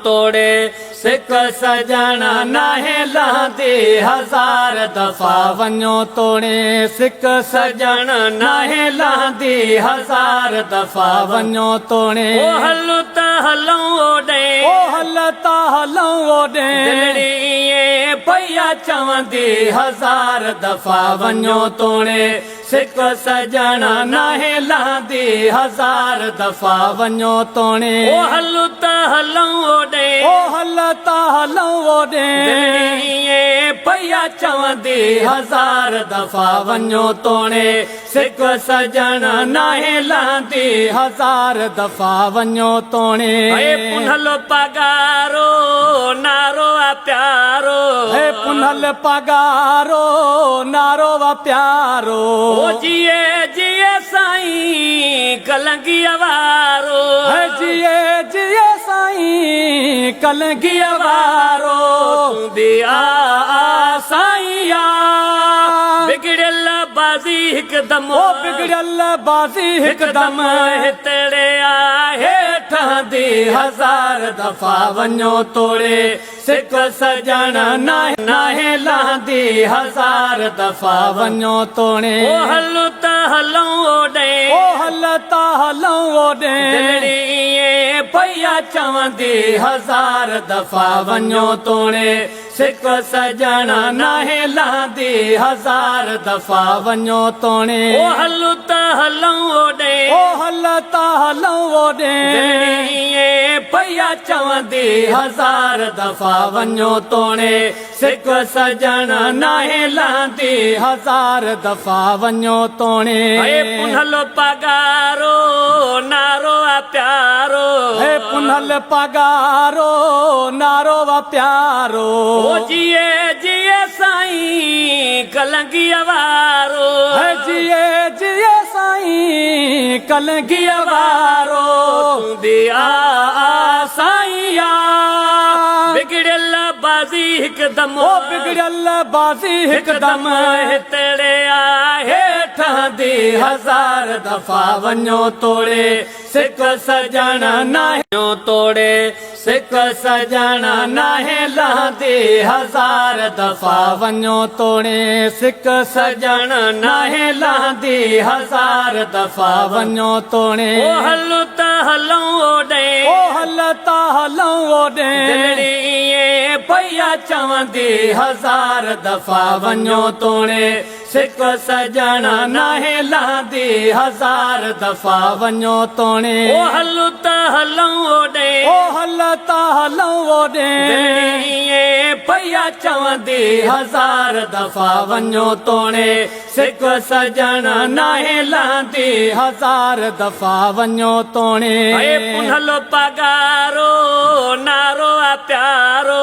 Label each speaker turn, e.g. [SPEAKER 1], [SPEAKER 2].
[SPEAKER 1] तोड़े सिक सजण नाहे लहंदे हज़ार दफ़ा वञो तोड़े सिक सजण नाहे लहंदे हज़ार दफ़ा वञो तोड़े ओ हल त हलूं ओॾे ओ हल त हलूं ओॾे दिलड़ीअ पया चवंदी हज़ार दफ़ा वञो तोड़े सिक सजण नाहे लहंदे हज़ार दफ़ा वञो तोड़े ओ हल त हलूं ओॾे ओ हल त हलूं ओॾे पया चवंदी हज़ार दफ़ा वञो तोड़े सिक सजण नाहे लहंदे हज़ार दफ़ा वञो तोड़े पुनल पगारो नारो प्यारो पुनल पगारो नारो प्यारो जिए जिए साईं कलंगीअ वारो जिए जिए साईं कलंगीअ वारो दिया साईं बिगड़ल बाज़ी हिकदम ओ बिगड़ल बाज़ी हिकदम हितड़े आहे ठहंदी हज़ार दफ़ा वञो तोड़े सिक सजण नाहे लहंदी हज़ार दफ़ा वञो तोड़े ओ हल त हलूं ओॾे ओ हल त हलूं ओॾे दिलड़ीअ पया चवंदी हज़ार दफ़ा वञो तोड़े सिक सजण नाहे लहंदी हज़ार दफ़ा वञो तोड़े ओ हल त हलूं ओॾे ओ हल त हलूं ओॾे दिलड़ीअ पया चवंदी हज़ार दफ़ा वञो तोड़े सिक सजण नाहे लहंदी हज़ार दफ़ा वञो तोड़े पुनल पगारो नारो प्यारो पुनल पगारो नारो प्यारो जिए जिए साईं कलंगीअ वारो जिए जिए साईं कलंगीअ वारो दिया साईं बिगड़ल बाज़ी हिकदम ओ बिगड़ल बाज़ी हिकदम हितड़े आहे ठहंदी हज़ार दफ़ा वञो तोड़े सिक सजण नाहे तोड़े सिक सजण नाहे लहंदे हज़ार दफ़ा वञो तोड़े सिक सजण नाहे लहंदे हज़ार दफ़ा वञो तोड़े ओ हल त हलूं ओॾे ओ हल त हलूं ओॾे दिलड़ीअ पया चवंदी हज़ार दफ़ा वञो तोड़े सिक सजण नाहे लहंदी हज़ार दफ़ा वञो तोड़े ओ हल त हलूं ओॾे ओ हल त हलूं ओॾे दिलड़ीअ पया चवंदी हज़ार दफ़ा वञो तोड़े सिक सजण नाहे लहंदी हज़ार दफ़ा वञो तोड़े पुनल पगारो नारो प्यारो